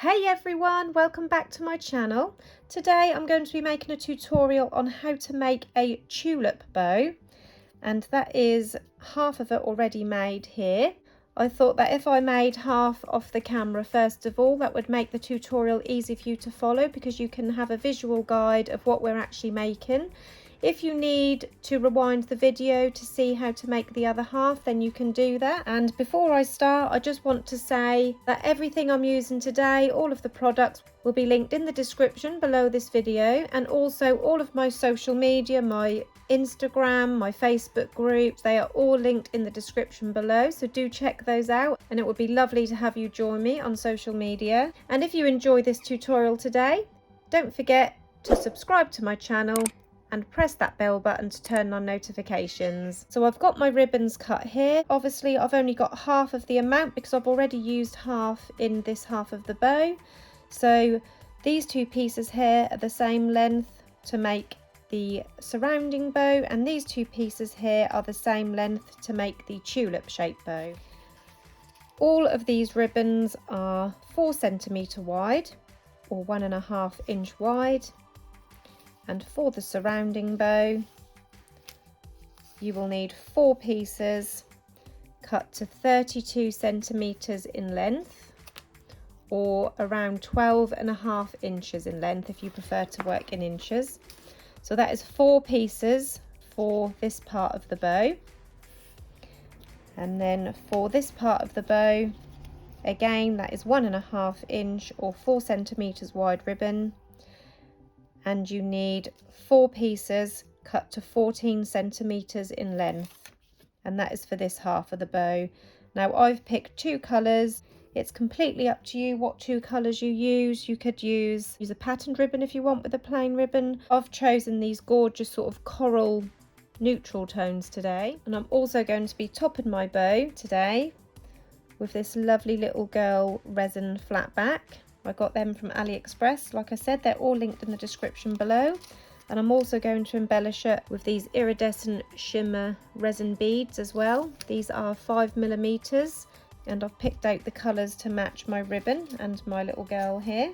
Hey everyone, welcome back to my channel. Today I'm going to be making a tutorial on how to make a tulip bow, and that is half of it already made here. I thought that if I made half off the camera first of all, that would make the tutorial easy for you to follow because you can have a visual guide of what we're actually making. If you need to rewind the video to see how to make the other half, then you can do that. And before I start, I just want to say that everything I'm using today, all of the products, will be linked in the description below this video, and also all of my social media, my Instagram, my Facebook groups, they are all linked in the description below, so do check those out, and it would be lovely to have you join me on social media. And if you enjoy this tutorial today, don't forget to subscribe to my channel and press that bell button to turn on notifications. So I've got my ribbons cut here. Obviously I've only got half of the amount because I've already used half in this half of the bow. So these two pieces here are the same length to make the surrounding bow, and these two pieces here are the same length to make the tulip shaped bow. All of these ribbons are 4 cm wide or 1.5 inch wide. And for the surrounding bow, you will need 4 pieces cut to 32 centimeters in length, or around 12.5 inches in length if you prefer to work in inches. So that is 4 pieces for this part of the bow. And then for this part of the bow, again, that is 1.5 inch or 4 centimeters wide ribbon. And you need 4 pieces cut to 14 centimeters in length, and that is for this half of the bow. Now I've picked 2 colors. It's completely up to you what 2 colors you use. You could use a patterned ribbon if you want with a plain ribbon. I've chosen these gorgeous sort of coral neutral tones today, and I'm also going to be topping my bow today with this lovely little girl resin flat back. I got them from AliExpress. Like I said, they're all linked in the description below. And I'm also going to embellish it with these iridescent shimmer resin beads as well. These are 5mm, and I've picked out the colours to match my ribbon and my little girl here.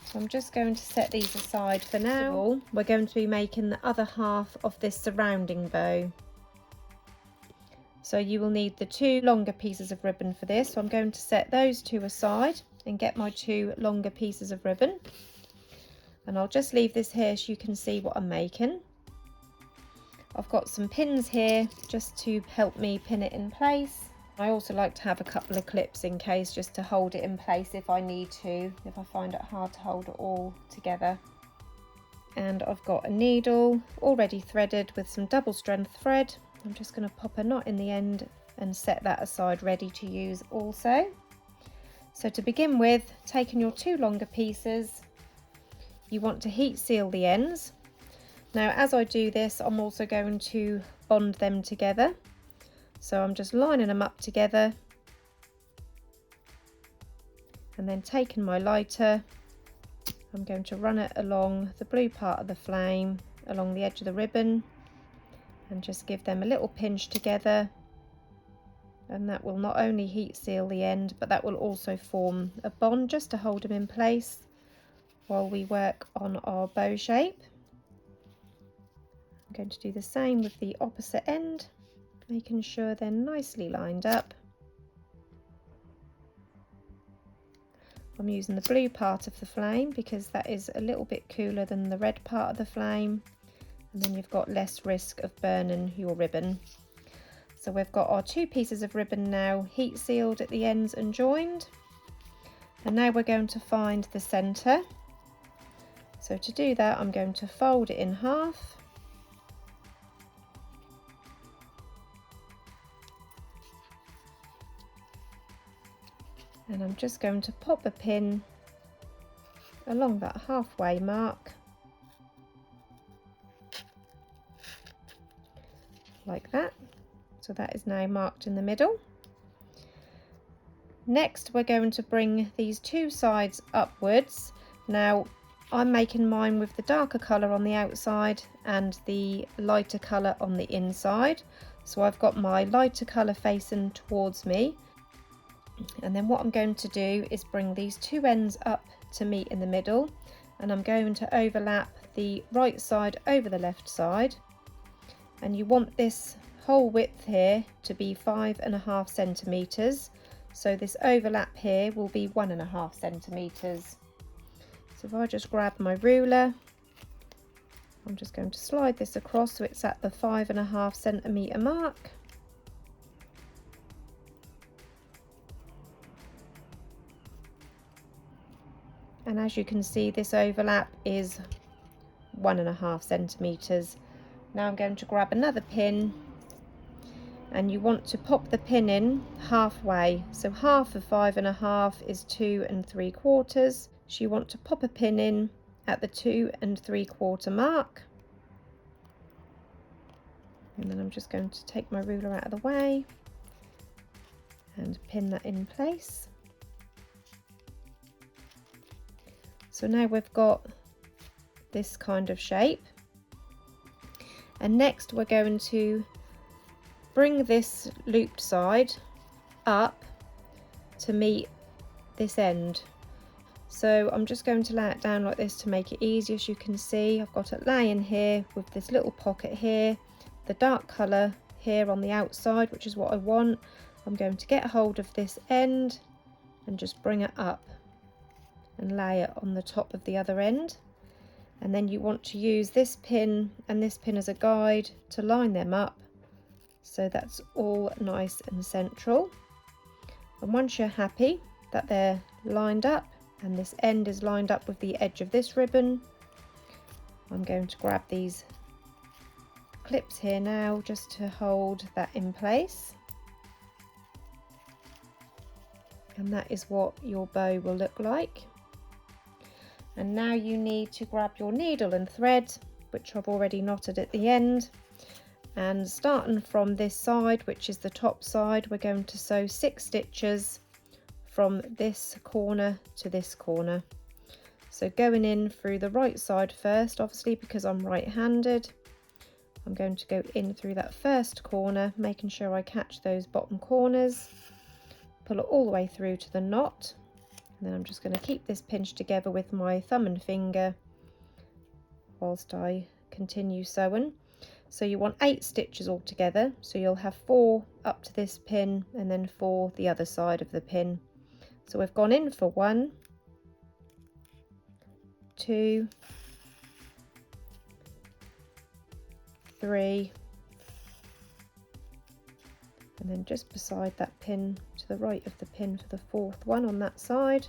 So I'm just going to set these aside for now. We're going to be making the other half of this surrounding bow. So you will need the 2 longer pieces of ribbon for this. So I'm going to set those 2 aside and get my 2 longer pieces of ribbon, and I'll just leave this here so you can see what I'm making. I've got some pins here just to help me pin it in place. I also like to have a couple of clips in case, just to hold it in place if I need to, if I find it hard to hold it all together. And I've got a needle already threaded with some double strand thread. I'm just going to pop a knot in the end and set that aside ready to use also. So to begin with, taking your 2 longer pieces, you want to heat seal the ends. Now as I do this, I'm also going to bond them together. So I'm just lining them up together, and then taking my lighter, I'm going to run it along the blue part of the flame, along the edge of the ribbon, and just give them a little pinch together. And that will not only heat seal the end, but that will also form a bond just to hold them in place while we work on our bow shape. I'm going to do the same with the opposite end, making sure they're nicely lined up. I'm using the blue part of the flame because that is a little bit cooler than the red part of the flame, and then you've got less risk of burning your ribbon. So we've got our 2 pieces of ribbon now heat sealed at the ends and joined. And now we're going to find the centre. So to do that, I'm going to fold it in half. And I'm just going to pop a pin along that halfway mark, like that. So that is now marked in the middle. Next we're going to bring these 2 sides upwards. Now I'm making mine with the darker colour on the outside and the lighter colour on the inside. So I've got my lighter colour facing towards me, And then what I'm going to do is bring these two ends up to meet in the middle, and I'm going to overlap the right side over the left side, and you want this whole width here to be 5.5 centimeters, so this overlap here will be 1.5 centimeters. So if I just grab my ruler, I'm just going to slide this across so it's at the 5.5 centimeter mark. And as you can see, this overlap is 1.5 centimeters. Now I'm going to grab another pin, and you want to pop the pin in halfway. So half of 5.5 is 2 3/4. So you want to pop a pin in at the 2 3/4 mark. And then I'm just going to take my ruler out of the way and pin that in place. So now we've got this kind of shape, and next we're going to bring this looped side up to meet this end. So I'm just going to lay it down like this to make it easy. As you can see, I've got it laying here with this little pocket here, the dark colour here on the outside, which is what I want. I'm going to get hold of this end and just bring it up and lay it on the top of the other end. And then you want to use this pin and this pin as a guide to line them up, so that's all nice and central. And once you're happy that they're lined up and this end is lined up with the edge of this ribbon, I'm going to grab these clips here now just to hold that in place. And that is what your bow will look like. And now you need to grab your needle and thread, which I've already knotted at the end, and starting from this side, which is the top side, we're going to sew 6 stitches from this corner to this corner. So going in through the right side first, obviously because I'm right-handed, I'm going to go in through that first corner, making sure I catch those bottom corners, pull it all the way through to the knot. And then I'm just going to keep this pinched together with my thumb and finger whilst I continue sewing. So you want 8 stitches all together, so you'll have 4 up to this pin and then 4 the other side of the pin. So we've gone in for 1, 2, 3, and then just beside that pin to the right of the pin for the 4th one on that side.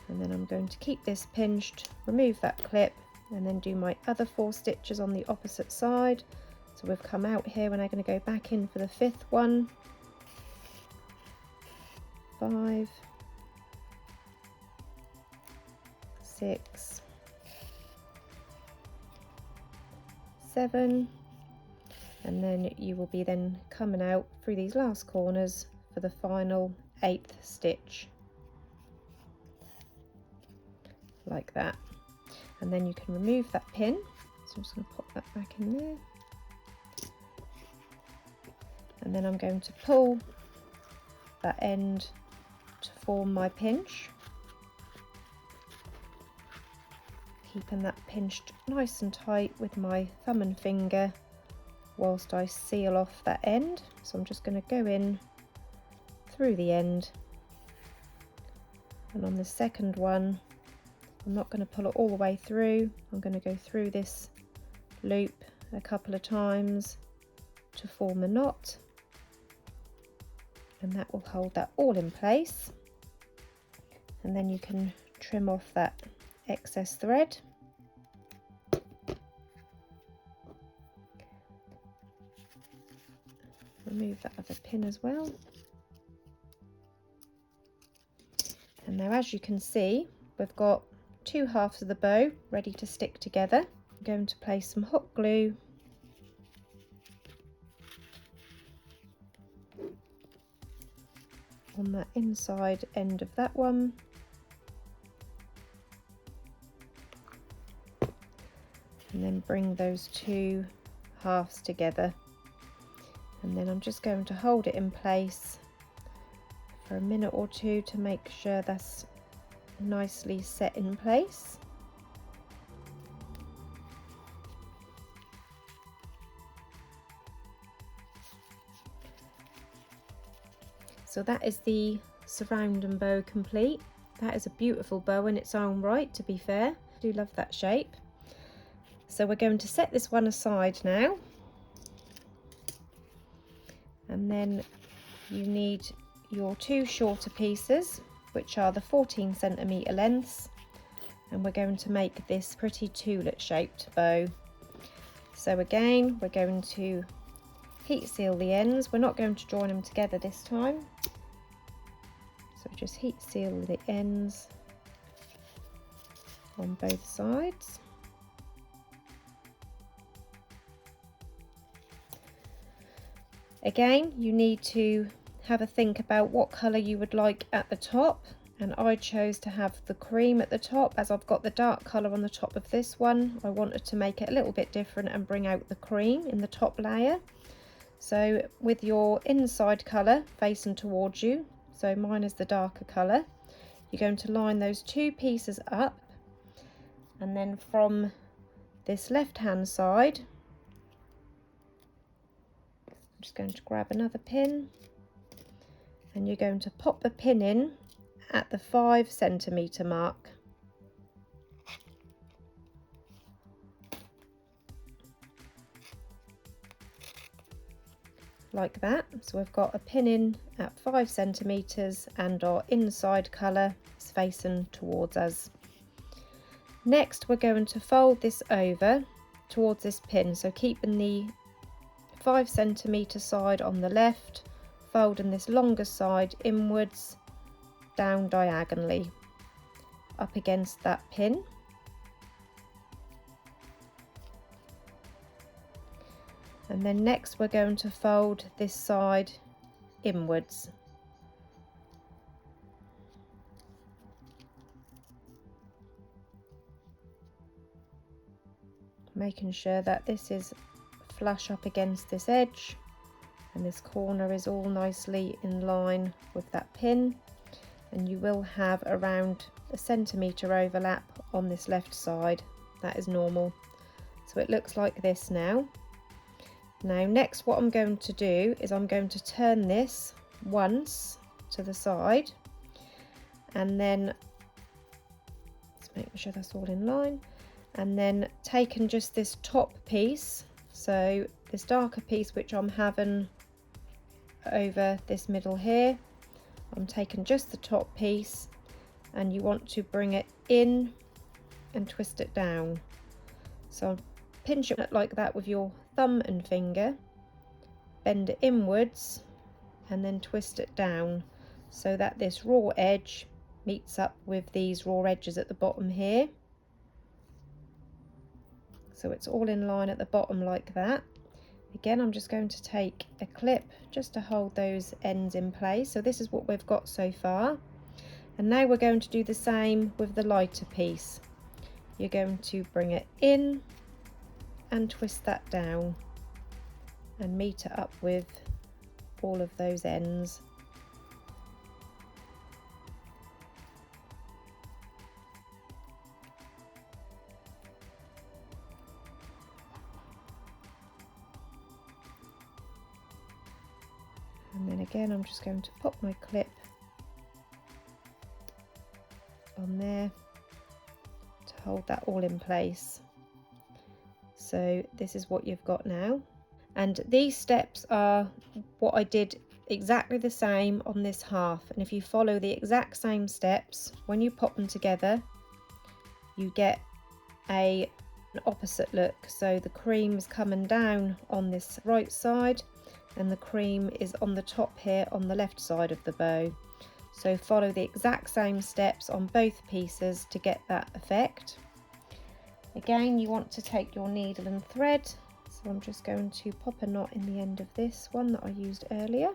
And then I'm going to keep this pinched, remove that clip, and then do my other 4 stitches on the opposite side. So we've come out here, and I'm going to go back in for the 5th one, 5, 6, 7, and then you will be then coming out through these last corners for the final 8th stitch, like that. And then you can remove that pin, so I'm just going to pop that back in there, and then I'm going to pull that end to form my pinch, keeping that pinched nice and tight with my thumb and finger whilst I seal off that end. So I'm just going to go in through the end, and on the second one I'm not going to pull it all the way through. I'm going to go through this loop a couple of times to form a knot, and that will hold that all in place. And then you can trim off that excess thread. Remove that other pin as well. And now, as you can see, we've got 2 halves of the bow ready to stick together. I'm going to place some hot glue on that inside end of that one, and then bring those 2 halves together. And then I'm just going to hold it in place for a minute or two to make sure that's nicely set in place. So that is the surrounding bow complete. That is a beautiful bow in its own right, to be fair. I do love that shape. So we're going to set this one aside now. And then you need your two shorter pieces, which are the 14cm lengths. And we're going to make this pretty tulip shaped bow. So again, we're going to heat seal the ends. We're not going to join them together this time. So just heat seal the ends on both sides. Again, you need to have a think about what colour you would like at the top, and I chose to have the cream at the top as I've got the dark colour on the top of this one. I wanted to make it a little bit different and bring out the cream in the top layer. So with your inside colour facing towards you, so mine is the darker colour, you're going to line those two pieces up, and then from this left hand side, I'm just going to grab another pin, and you're going to pop the pin in at the 5cm mark. Like that. So we've got a pin in at 5cm and our inside colour is facing towards us. Next we're going to fold this over towards this pin, so keeping the 5cm side on the left, folding this longer side inwards down diagonally up against that pin. And then next we're going to fold this side inwards. Making sure that this is flush up against this edge and this corner is all nicely in line with that pin, and you will have around a centimetre overlap on this left side. That is normal. So it looks like this now. Now next what I'm going to do is I'm going to turn this once to the side, and then just making sure that's all in line, and then taking just this top piece, so this darker piece which I'm having over this middle here, I'm taking just the top piece, and you want to bring it in and twist it down. So pinch it like that with your thumb and finger, bend it inwards and then twist it down so that this raw edge meets up with these raw edges at the bottom here. So it's all in line at the bottom like that. Again, I'm just going to take a clip just to hold those ends in place. So this is what we've got so far. And now we're going to do the same with the lighter piece. You're going to bring it in and twist that down and meet it up with all of those ends. And then again, I'm just going to pop my clip on there to hold that all in place. So this is what you've got now, and these steps are what I did exactly the same on this half, and if you follow the exact same steps, when you pop them together you get an opposite look. So the cream is coming down on this right side and the cream is on the top here on the left side of the bow. So follow the exact same steps on both pieces to get that effect. Again, you want to take your needle and thread, so I'm just going to pop a knot in the end of this one that I used earlier.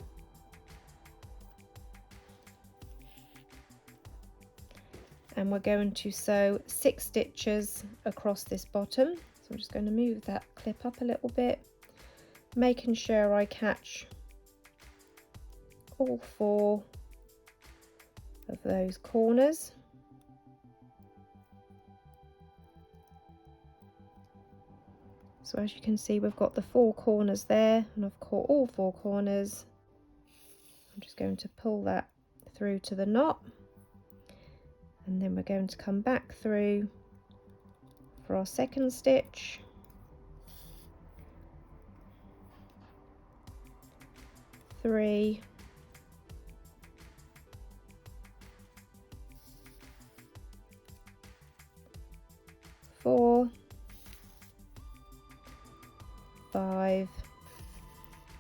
And we're going to sew 6 stitches across this bottom. So I'm just going to move that clip up a little bit, making sure I catch all 4 of those corners. So as you can see, we've got the 4 corners there, and I've caught all 4 corners. I'm just going to pull that through to the knot, and then we're going to come back through for our second stitch. Three, 4, 5,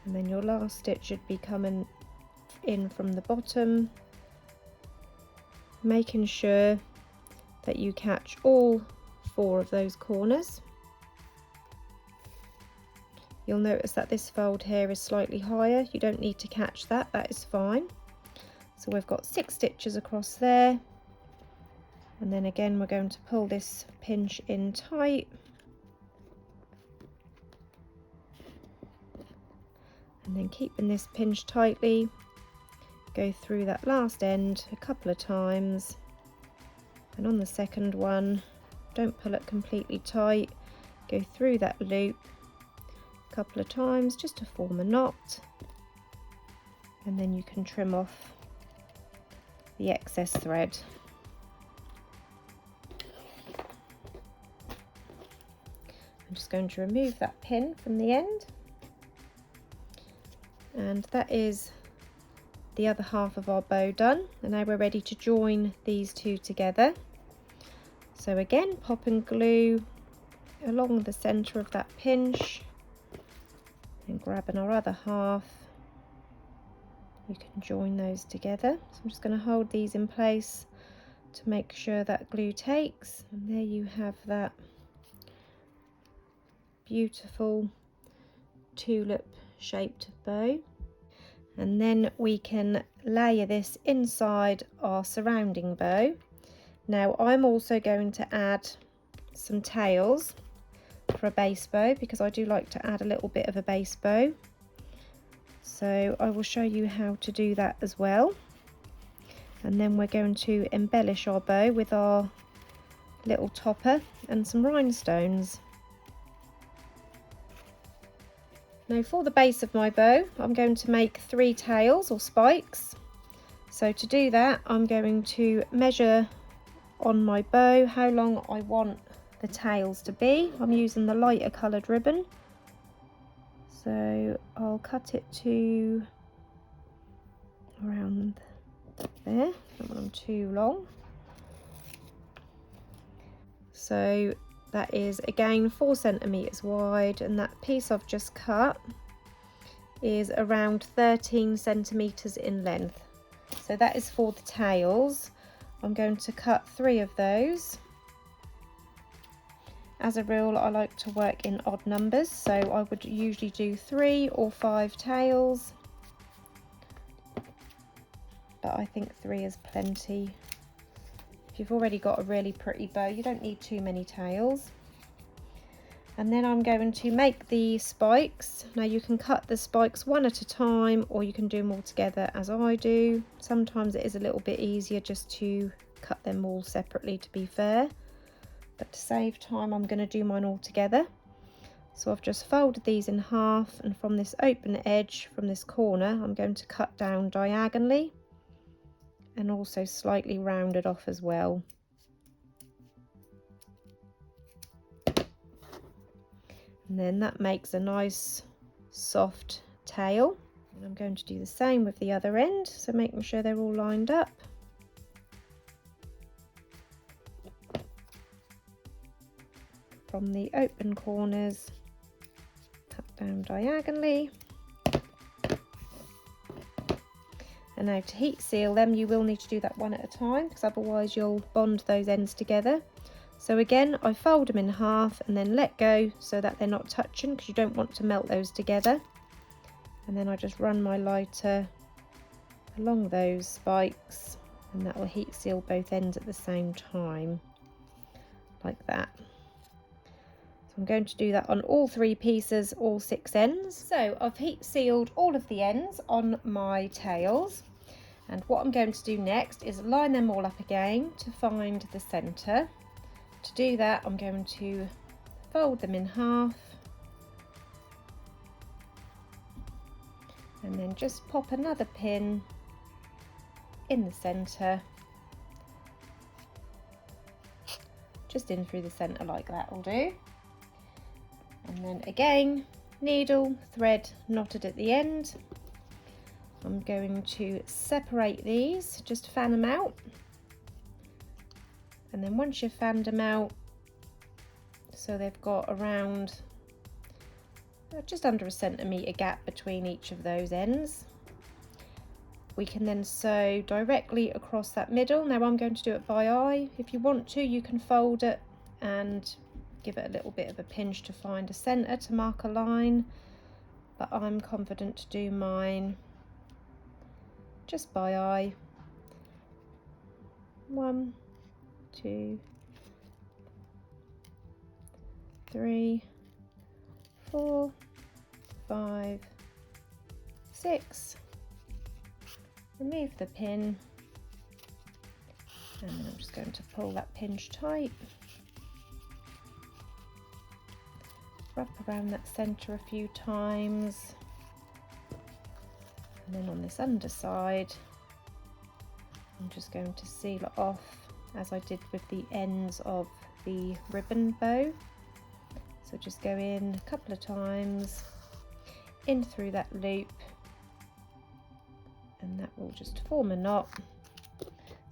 and then your last stitch should be coming in from the bottom, making sure that you catch all 4 of those corners. You'll notice that this fold here is slightly higher. You don't need to catch that, that is fine. So we've got 6 stitches across there, and then again we're going to pull this pinch in tight, and then keeping this pinch tightly, go through that last end a couple of times, and on the second one, don't pull it completely tight, go through that loop a couple of times just to form a knot, and then you can trim off the excess thread. I'm just going to remove that pin from the end, and that is the other half of our bow done, and now we're ready to join these 2 together. So again, pop and glue along the center of that pinch, and grabbing our other half, you can join those together. So I'm just going to hold these in place to make sure that glue takes, and there you have that beautiful tulip shaped bow. And then we can layer this inside our surrounding bow. Now I'm also going to add some tails for a base bow, because I do like to add a little bit of a base bow. So I will show you how to do that as well. And then we're going to embellish our bow with our little topper and some rhinestones. Now for the base of my bow, I'm going to make 3 tails or spikes. So to do that, I'm going to measure on my bow how long I want the tails to be. I'm using the lighter coloured ribbon. So I'll cut it to around there, don't want them too long. So that is again 4 centimeters wide, and that piece I've just cut is around 13 centimeters in length. So that is for the tails. I'm going to cut 3 of those. As a rule, I like to work in odd numbers, so I would usually do 3 or 5 tails, but I think 3 is plenty. If you've already got a really pretty bow, you don't need too many tails. And then I'm going to make the spikes. Now you can cut the spikes one at a time, or you can do them all together as I do. Sometimes it is a little bit easier just to cut them all separately, to be fair. But to save time, I'm going to do mine all together. So I've just folded these in half, and from this open edge, from this corner, I'm going to cut down diagonally and also slightly rounded off as well. And then that makes a nice soft tail. And I'm going to do the same with the other end, so making sure they're all lined up. From the open corners, cut down diagonally. And now to heat seal them, you will need to do that one at a time, because otherwise you'll bond those ends together. So again, I fold them in half and then let go so that they're not touching, because you don't want to melt those together. And then I just run my lighter along those spikes, and that will heat seal both ends at the same time, like that. So I'm going to do that on all 3 pieces, all 6 ends. So I've heat sealed all of the ends on my tails. And what I'm going to do next is line them all up again to find the centre. To do that, I'm going to fold them in half and then just pop another pin in the centre, just in through the centre like that will do. And then again, needle, thread knotted at the end. I'm going to separate these, just fan them out. And then once you've fanned them out, so they've got around just under a centimetre gap between each of those ends, we can then sew directly across that middle. Now I'm going to do it by eye. If you want to, you can fold it and give it a little bit of a pinch to find a centre to mark a line, but I'm confident to do mine just by eye. 1, 2, 3, 4, 5, 6. Remove the pin, and then I'm just going to pull that pinch tight. Wrap around that centre a few times, and then on this underside I'm just going to seal it off as I did with the ends of the ribbon bow. So just go in a couple of times, in through that loop, and that will just form a knot.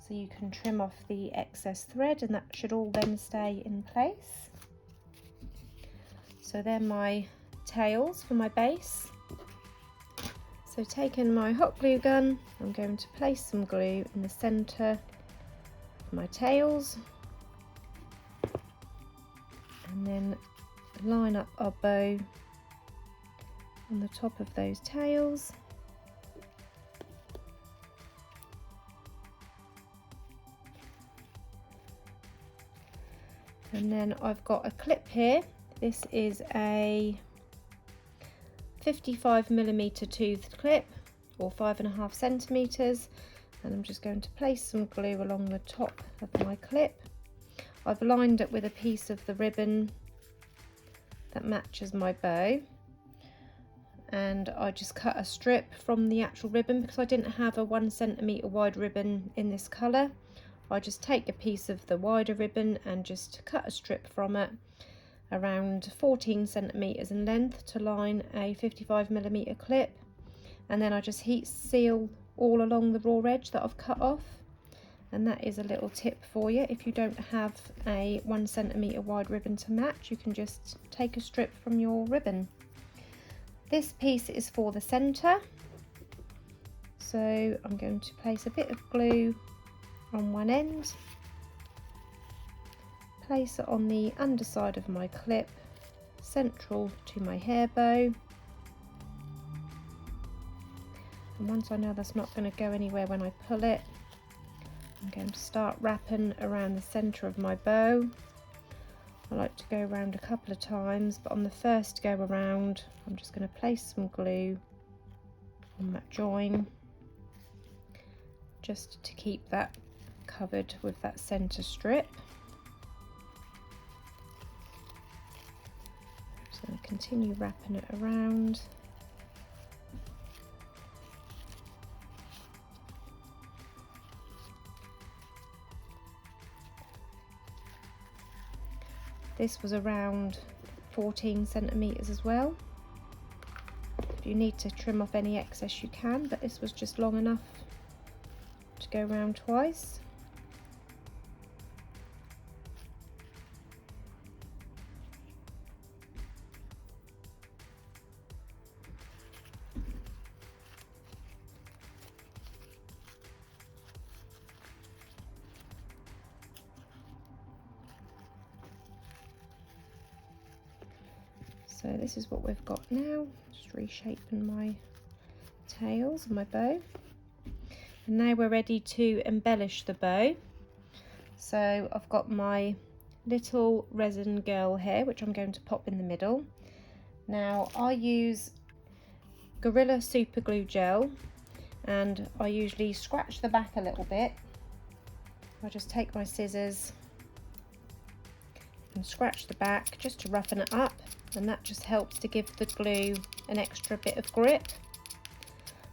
So you can trim off the excess thread and that should all then stay in place. So they're my tails for my base. So taking my hot glue gun, I'm going to place some glue in the centre of my tails, and then line up our bow on the top of those tails. And then I've got a clip here. This is a 55mm toothed clip, or 5.5 centimetres, and I'm just going to place some glue along the top of my clip. I've lined it with a piece of the ribbon that matches my bow, and I just cut a strip from the actual ribbon because I didn't have a 1 centimetre wide ribbon in this colour. I just take a piece of the wider ribbon and just cut a strip from it around 14 centimetres in length to line a 55mm clip, and then I just heat seal all along the raw edge that I've cut off. And that is a little tip for you: if you don't have a 1 centimetre wide ribbon to match, you can just take a strip from your ribbon. This piece is for the centre, so I'm going to place a bit of glue on one end, place it on the underside of my clip, central to my hair bow. And once I know that's not going to go anywhere when I pull it, I'm going to start wrapping around the centre of my bow. I like to go around a couple of times, but on the first go around I'm just going to place some glue on that join, just to keep that covered with that centre strip. So I'm going to continue wrapping it around. This was around 14 centimetres as well. If you need to trim off any excess you can, but this was just long enough to go around twice. So this is what we've got now, just reshaping my tails and my bow. And now we're ready to embellish the bow. So I've got my little resin girl here, which I'm going to pop in the middle. Now I use Gorilla Super Glue Gel, and I usually scratch the back a little bit. I just take my scissors and scratch the back just to roughen it up, and that just helps to give the glue an extra bit of grip.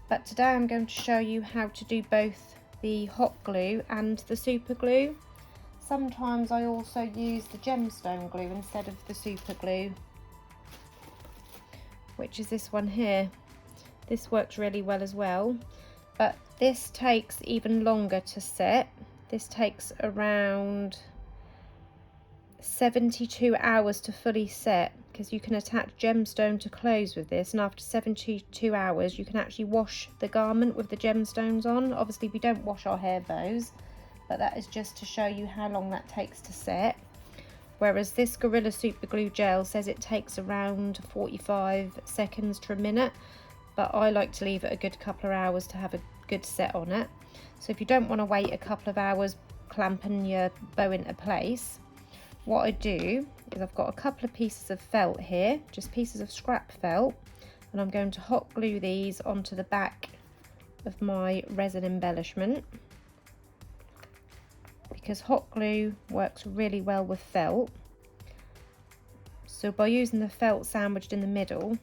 But today I'm going to show you how to do both the hot glue and the super glue. Sometimes I also use the gemstone glue instead of the super glue, which is this one here. This works really well as well, but this takes even longer to set. This takes around 72 hours to fully set, because you can attach gemstone to clothes with this, and after 72 hours you can actually wash the garment with the gemstones on. Obviously we don't wash our hair bows, but that is just to show you how long that takes to set. Whereas this Gorilla Super Glue Gel says it takes around 45 seconds to a minute, but I like to leave it a good couple of hours to have a good set on it. So if you don't want to wait a couple of hours clamping your bow into place, what I do is I've got a couple of pieces of felt here, just pieces of scrap felt, and I'm going to hot glue these onto the back of my resin embellishment, because hot glue works really well with felt. So by using the felt sandwiched in the middle,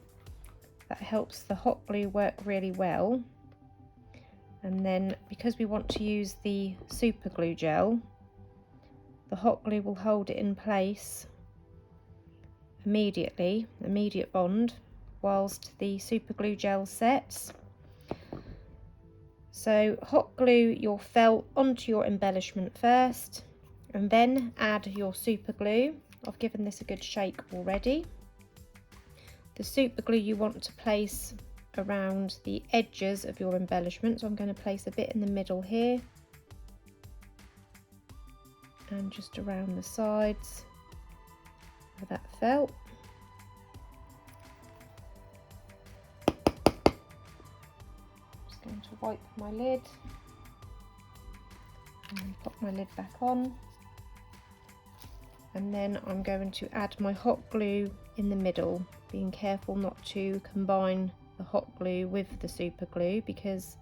that helps the hot glue work really well. And then because we want to use the super glue gel, the hot glue will hold it in place immediate bond, whilst the super glue gel sets. So hot glue your felt onto your embellishment first, and then add your super glue. I've given this a good shake already. The super glue you want to place around the edges of your embellishment, so I'm going to place a bit in the middle here, and just around the sides of that felt. Just going to wipe my lid and put my lid back on, and then I'm going to add my hot glue in the middle, being careful not to combine the hot glue with the super glue, because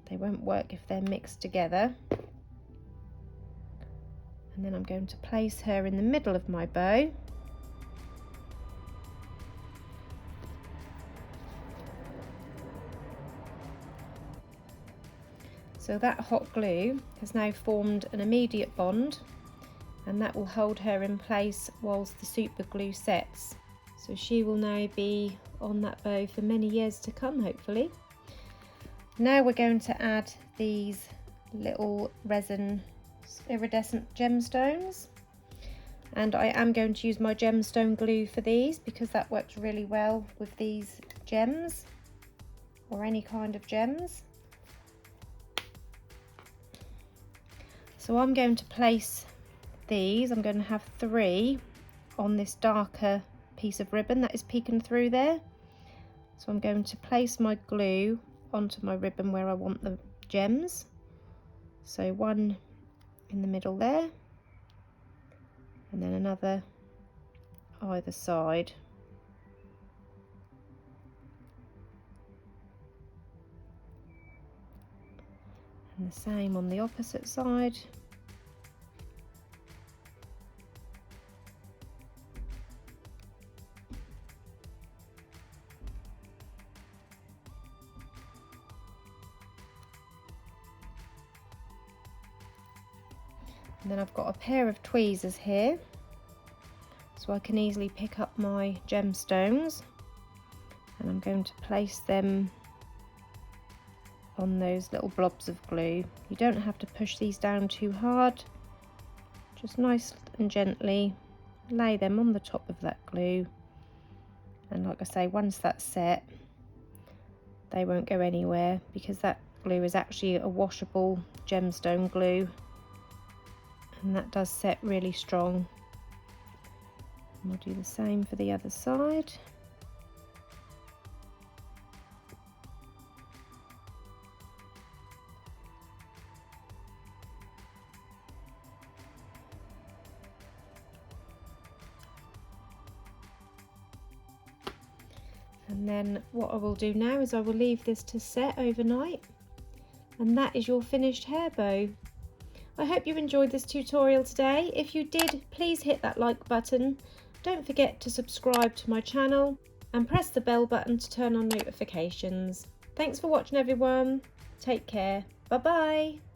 they won't work if they're mixed together. And then I'm going to place her in the middle of my bow. So that hot glue has now formed an immediate bond, and that will hold her in place whilst the super glue sets. So she will now be on that bow for many years to come, hopefully. Now we're going to add these little resin iridescent gemstones, and I am going to use my gemstone glue for these, because that works really well with these gems, or any kind of gems. So I'm going to place these, I'm going to have 3 on this darker piece of ribbon that is peeking through there. So I'm going to place my glue onto my ribbon where I want the gems. So one in the middle there, and then another either side. And the same on the opposite side. And then I've got a pair of tweezers here, so I can easily pick up my gemstones, and I'm going to place them on those little blobs of glue. You don't have to push these down too hard, just nice and gently lay them on the top of that glue, and like I say, once that's set they won't go anywhere, because that glue is actually a washable gemstone glue, and that does set really strong. And we'll do the same for the other side. And And then what I will do now is I will leave this to set overnight, and that is your finished hair bow. I hope you enjoyed this tutorial today. If you did, please hit that like button. Don't forget to subscribe to my channel and press the bell button to turn on notifications. Thanks for watching everyone. Take care. Bye bye.